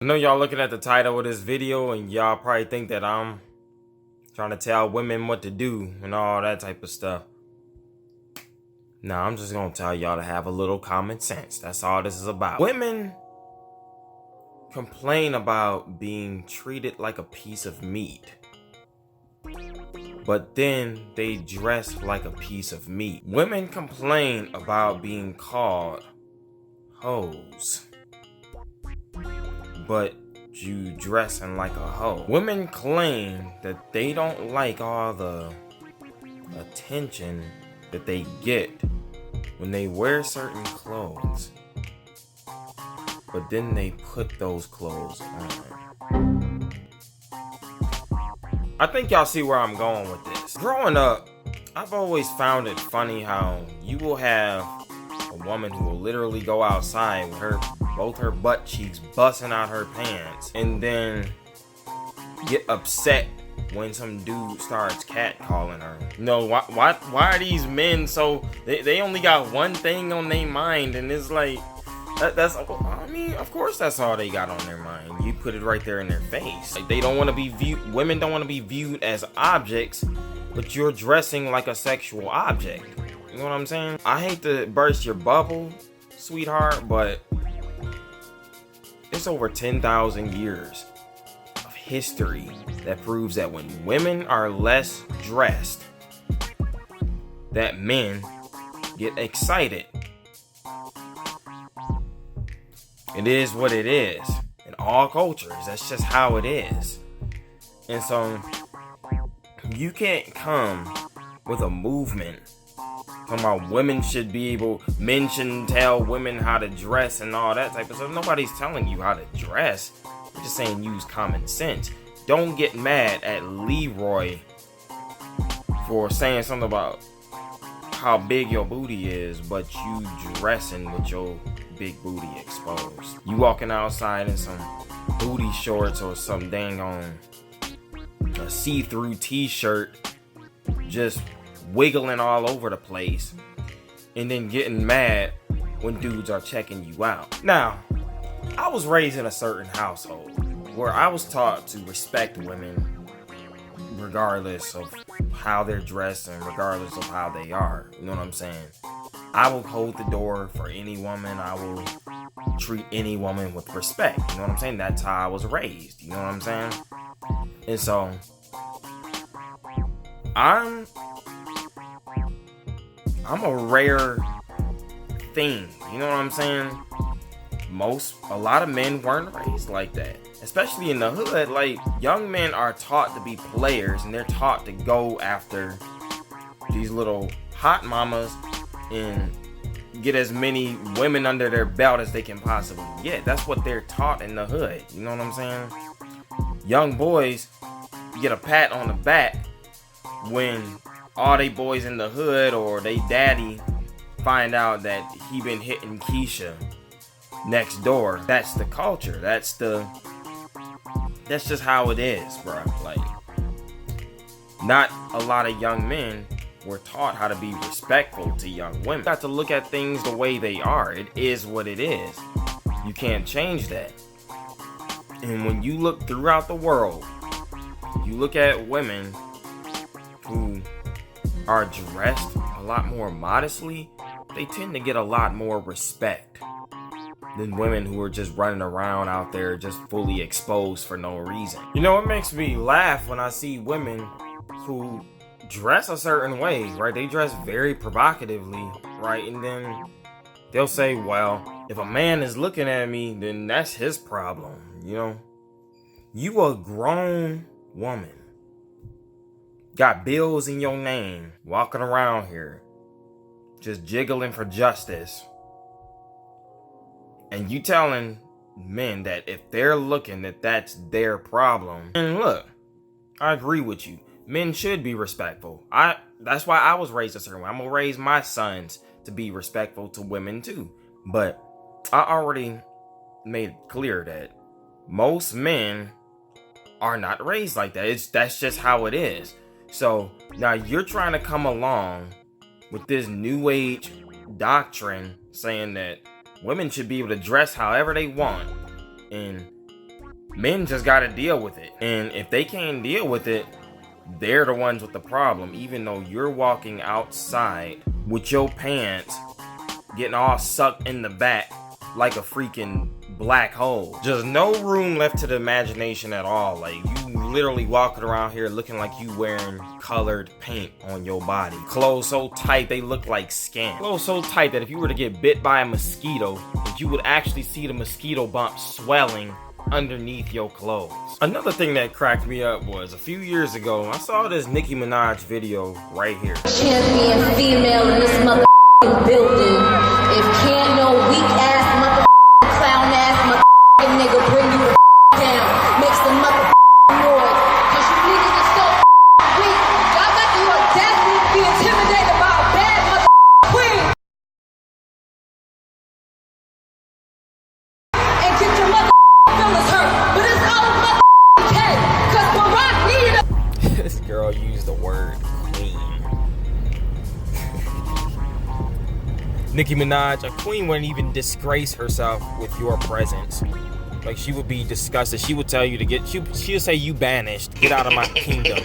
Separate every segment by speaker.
Speaker 1: I know y'all looking at the title of this video and y'all probably think that I'm trying to tell women what to do and all that type of stuff. Nah, I'm just gonna tell y'all to have a little common sense. That's all this is about. Women complain about being treated like a piece of meat, but then they dress like a piece of meat. Women complain about being called hoes, but you dressing like a hoe. Women claim that they don't like all the attention that they get when they wear certain clothes, but then they put those clothes on. I think y'all see where I'm going with this. Growing up, I've always found it funny how you will have a woman who will literally go outside with both her butt cheeks busting out her pants and then get upset when some dude starts catcalling her. You know, why are these men so they only got one thing on their mind, and it's like that's I mean, of course that's all they got on their mind. You put it right there in their face. Like, they don't want to be viewed, women don't want to be viewed as objects, but you're dressing like a sexual object. You know what I'm saying? I hate to burst your bubble, sweetheart, but it's over 10,000 years of history that proves that when women are less dressed, that men get excited. It is what it is. In all cultures, that's just how it is. And so, you can't come with a movement talking about men shouldn't tell women how to dress and all that type of stuff. Nobody's telling you how to dress. We're just saying use common sense. Don't get mad at Leroy for saying something about how big your booty is, but you dressing with your big booty exposed. You walking outside in some booty shorts or some dang on a see-through t-shirt, just wiggling all over the place, and then getting mad when dudes are checking you out. Now, I was raised in a certain household where I was taught to respect women regardless of how they're dressed and regardless of how they are. You know what I'm saying? I will hold the door for any woman. I will treat any woman with respect. You know what I'm saying? That's how I was raised. You know what I'm saying? And so, I'm a rare thing. You know what I'm saying? A lot of men weren't raised like that. Especially in the hood. Like, young men are taught to be players, and they're taught to go after these little hot mamas and get as many women under their belt as they can possibly get. That's what they're taught in the hood. You know what I'm saying? Young boys get a pat on the back when all they boys in the hood or they daddy find out that he been hitting Keisha next door. That's the culture. That's just how it is, bro. Like, not a lot of young men were taught how to be respectful to young women. You got to look at things the way they are. It is what it is. You can't change that. And when you look throughout the world, you look at women who are dressed a lot more modestly, they tend to get a lot more respect than women who are just running around out there just fully exposed for no reason. You know, it makes me laugh when I see women who dress a certain way, right? They dress very provocatively, right? And then they'll say, well, if a man is looking at me, then that's his problem, you know? You a grown woman, got bills in your name, walking around here, just jiggling for justice. And you telling men that if they're looking, that that's their problem. And look, I agree with you. Men should be respectful. That's why I was raised a certain way. I'm gonna raise my sons to be respectful to women too. But I already made it clear that most men are not raised like that. That's just how it is. So now you're trying to come along with this new age doctrine saying that women should be able to dress however they want and Men just gotta deal with it. And if they can't deal with it, they're the ones with the problem, even though you're walking outside with your pants getting all sucked in the back like a freaking black hole. Just no room left to the imagination at all. Like, you literally walking around here looking like you wearing colored paint on your body. Clothes so tight they look like skin. Clothes so tight that if you were to get bit by a mosquito, that you would actually see the mosquito bump swelling underneath your clothes. Another thing that cracked me up was a few years ago, I saw this Nicki Minaj video right here.
Speaker 2: Champion female in this motherfucking building. If can't no weak ass motherfucking clown ass motherfucking nigga bring you the down, make some motherfucking noise. Cause you niggas are so weak. Y'all got the audacity to be intimidated by a bad motherfucking queen. And get your motherfucking feelings hurt. But it's all motherfucking okay. Cause Barack needed a
Speaker 1: This girl used the word queen. Nicki Minaj, a queen wouldn't even disgrace herself with your presence. Like, she would be disgusted. She would tell you to get, she would say, you banished, get out of my kingdom.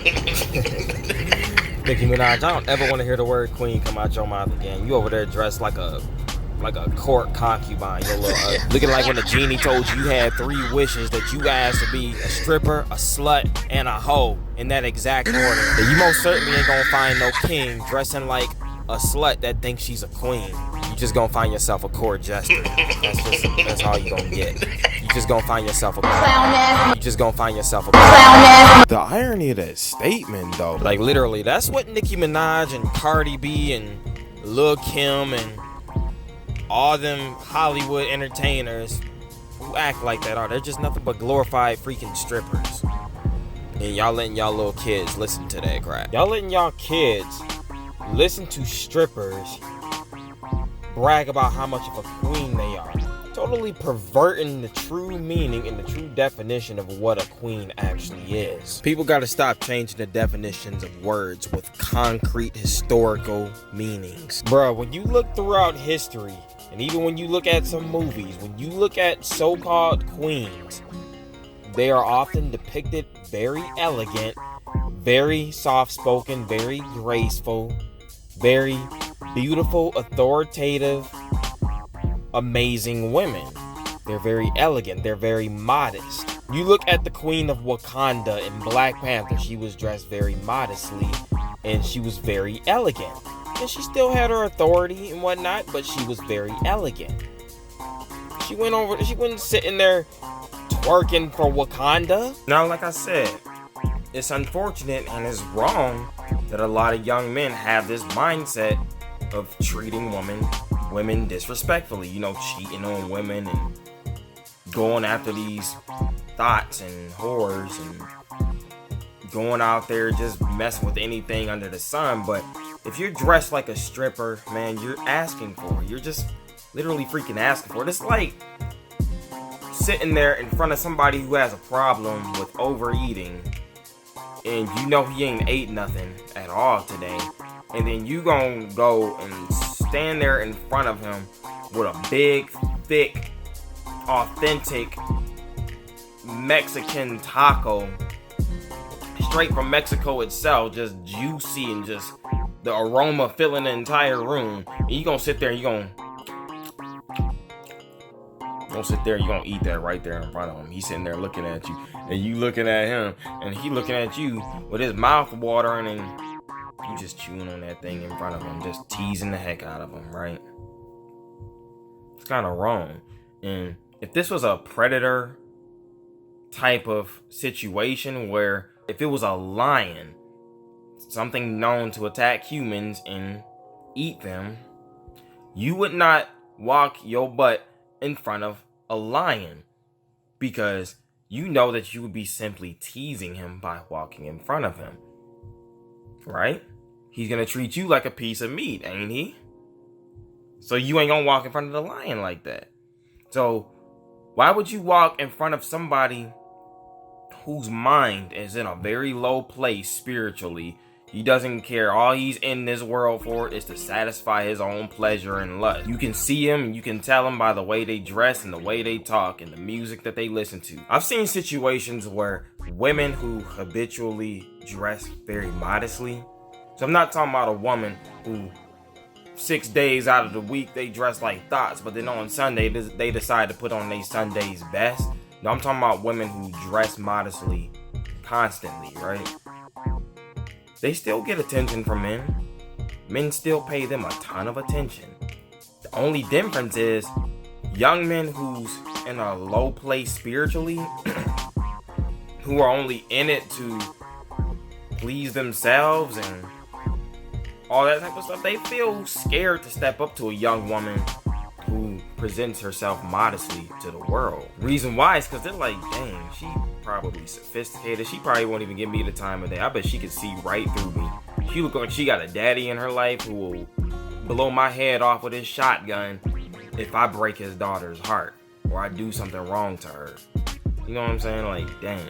Speaker 1: Nicki Minaj, I don't ever want to hear the word queen come out your mouth again. You over there dressed like a court concubine. Your little, looking like when the genie told you had 3 wishes that you asked to be a stripper, a slut, and a hoe in that exact order. And you most certainly ain't gonna find no king dressing like a slut that thinks she's a queen. You just gonna find yourself a court jester. That's all you gonna get. You just gonna find yourself a clown ass. You just gonna find yourself a clown ass.
Speaker 3: The irony of that statement, though.
Speaker 1: Like, literally, that's what Nicki Minaj and Cardi B and Lil Kim and all them Hollywood entertainers who act like that are. They're just nothing but glorified freaking strippers. And y'all letting y'all little kids listen to that crap. Y'all letting y'all kids listen to strippers brag about how much of a queen they are. Totally perverting the true meaning and the true definition of what a queen actually is. People gotta stop changing the definitions of words with concrete historical meanings. Bruh, when you look throughout history, and even when you look at some movies, when you look at so-called queens, they are often depicted very elegant, very soft-spoken, very graceful, very beautiful, authoritative, amazing women. They're very elegant. They're very modest. You look at the Queen of Wakanda in Black Panther. She was dressed very modestly and she was very elegant. And she still had her authority and whatnot, but she was very elegant. She wasn't sitting there twerking for Wakanda. Now, like I said, it's unfortunate and it's wrong that a lot of young men have this mindset of treating women disrespectfully, you know, cheating on women and going after these thoughts and whores and going out there just messing with anything under the sun. But if you're dressed like a stripper, man, you're asking for it. You're just literally freaking asking for it. It's like sitting there in front of somebody who has a problem with overeating and you know he ain't ate nothing at all today, and then you gonna go and stand there in front of him with a big, thick, authentic Mexican taco straight from Mexico itself, just juicy and just the aroma filling the entire room, and you gonna sit there and you gonna eat that right there in front of him. He's sitting there looking at you, and you looking at him, and he looking at you with his mouth watering, and you just chewing on that thing in front of him, just teasing the heck out of him, right? It's kind of wrong. And if this was a predator type of situation where if it was a lion, something known to attack humans and eat them, you would not walk your butt in front of a lion, because you know that you would be simply teasing him by walking in front of him, right? He's gonna treat you like a piece of meat, ain't he? So you ain't gonna walk in front of the lion like that. So why would you walk in front of somebody whose mind is in a very low place spiritually? He doesn't care. All he's in this world for is to satisfy his own pleasure and lust. You can see him, you can tell him by the way they dress and the way they talk and the music that they listen to. I've seen situations where women who habitually dress very modestly. So I'm not talking about a woman who 6 days out of the week they dress like thoughts, but then on Sunday they decide to put on their Sunday's best. No, I'm talking about women who dress modestly constantly, right? They still get attention from men. Men still pay them a ton of attention. The only difference is young men who's in a low place spiritually, who are only in it to please themselves and all that type of stuff, they feel scared to step up to a young woman who presents herself modestly to the world. Reason why is because they're like, dang, she probably sophisticated. She probably won't even give me the time of day. I bet she could see right through me. She look like she got a daddy in her life who will blow my head off with his shotgun if I break his daughter's heart or I do something wrong to her. You know what I'm saying? Like, dang,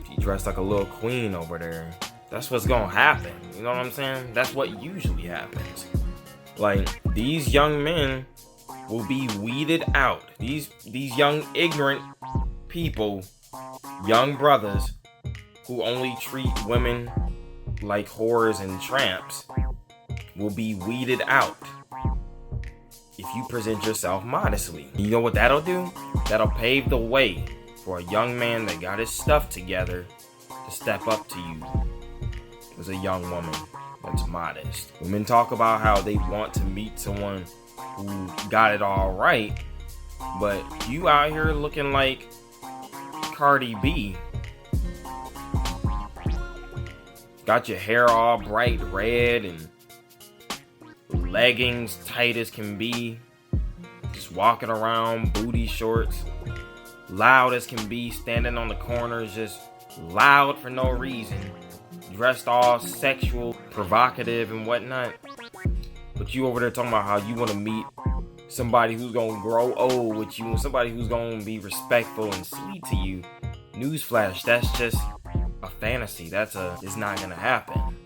Speaker 1: she dressed like a little queen over there. That's what's gonna happen. You know what I'm saying? That's what usually happens. Like, these young men will be weeded out. These young ignorant people, young brothers who only treat women like whores and tramps, will be weeded out if you present yourself modestly. You know what that'll do? That'll pave the way for a young man that got his stuff together to step up to you as a young woman that's modest. Women talk about how they want to meet someone who got it all right, but you out here looking like Cardi B. Got your hair all bright red and leggings tight as can be. Just walking around, booty shorts. Loud as can be, standing on the corners, just loud for no reason. Dressed all sexual, provocative and whatnot. But you over there talking about how you want to meet somebody who's gonna grow old with you and somebody who's gonna be respectful and sweet to you. Newsflash, that's just a fantasy. It's not gonna happen.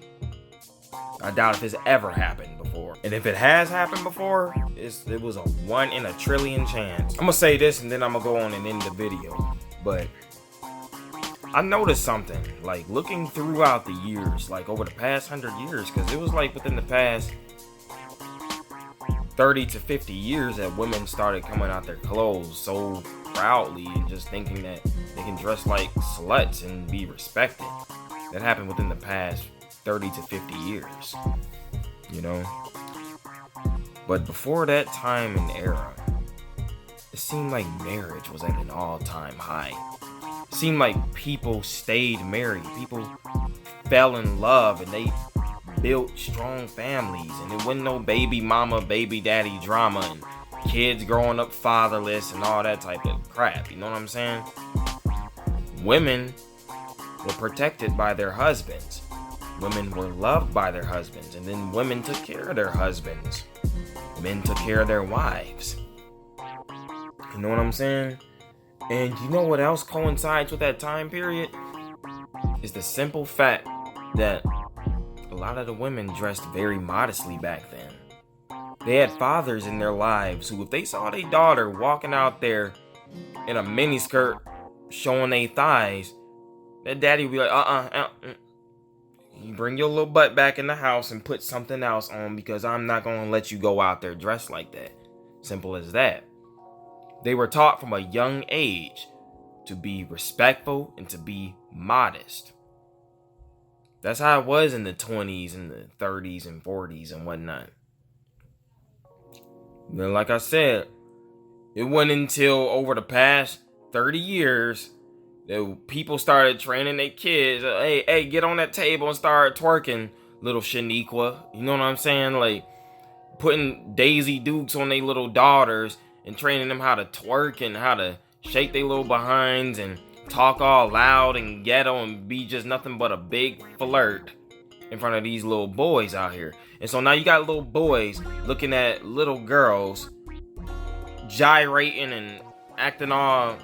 Speaker 1: I doubt if it's ever happened before. And if it has happened before, it was a 1 in a trillion chance. I'm gonna say this and then I'm gonna go on and end the video. But I noticed something, like looking throughout the years, like over the past 100 years, because it was like within the past 30 to 50 years that women started coming out their clothes so proudly and just thinking that they can dress like sluts and be respected. That happened within the past 30 to 50 years, you know? But before that time and era, it seemed like marriage was at an all-time high. It seemed like people stayed married. People fell in love and they built strong families, and there wasn't no baby mama, baby daddy drama and kids growing up fatherless and all that type of crap. You know what I'm saying? Women were protected by their husbands. Women were loved by their husbands, and then women took care of their husbands. Men took care of their wives. You know what I'm saying? And you know what else coincides with that time period? Is the simple fact that a lot of the women dressed very modestly back then. They had fathers in their lives who, if they saw their daughter walking out there in a miniskirt showing their thighs, that daddy would be like, you bring your little butt back in the house and put something else on, because I'm not going to let you go out there dressed like that. Simple as that. They were taught from a young age to be respectful and to be modest. That's how it was in the 20s and the 30s and 40s and whatnot. Then, like I said, it wasn't until over the past 30 years that people started training their kids. Hey, get on that table and start twerking, little Shaniqua. You know what I'm saying? Like, putting Daisy Dukes on their little daughters and training them how to twerk and how to shake their little behinds and talk all loud and ghetto and be just nothing but a big flirt in front of these little boys out here. And so now you got little boys looking at little girls gyrating and acting all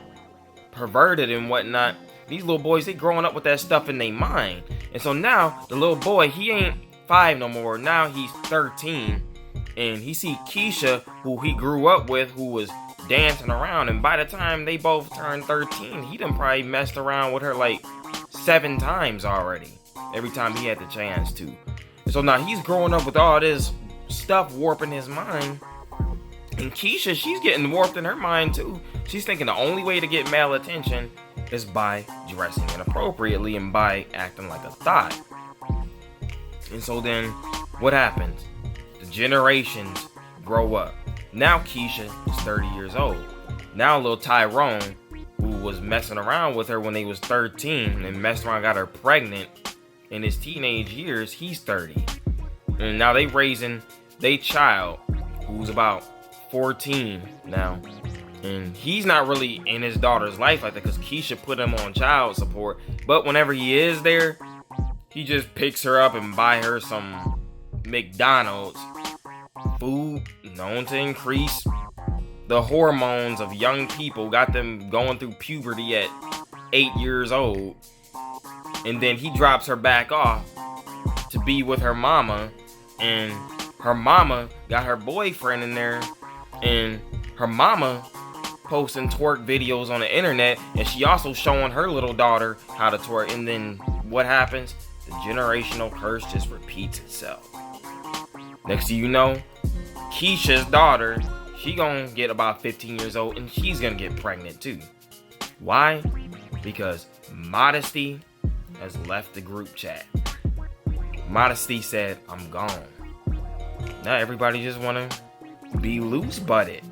Speaker 1: perverted and whatnot. These little boys, they growing up with that stuff in their mind. And so now the little boy, he ain't 5 no more. Now he's 13. And he see Keisha, who he grew up with, who was dancing around. And by the time they both turned 13, he done probably messed around with her like 7 times already. Every time he had the chance to. And so now he's growing up with all this stuff warping his mind. And Keisha, she's getting warped in her mind too. She's thinking the only way to get male attention is by dressing inappropriately and by acting like a thot. And so then, what happens? The generations grow up. Now Keisha is 30 years old. Now little Tyrone, who was messing around with her when they was 13 and messed around, got her pregnant in his teenage years, he's 30. And now they raising their child, who's about 14 now. And he's not really in his daughter's life like that because Keisha put him on child support. But whenever he is there, he just picks her up and buy her some McDonald's food known to increase the hormones of young people, got them going through puberty at 8 years old. And then he drops her back off to be with her mama, and her mama got her boyfriend in there, and her mama posting twerk videos on the internet, and she also showing her little daughter how to twerk. And then what happens? The generational curse just repeats itself. Next thing you know, Keisha's daughter, she gonna get about 15 years old, and she's gonna get pregnant too. Why? Because Modesty has left the group chat. Modesty said, I'm gone. Now everybody just wanna be loose butted.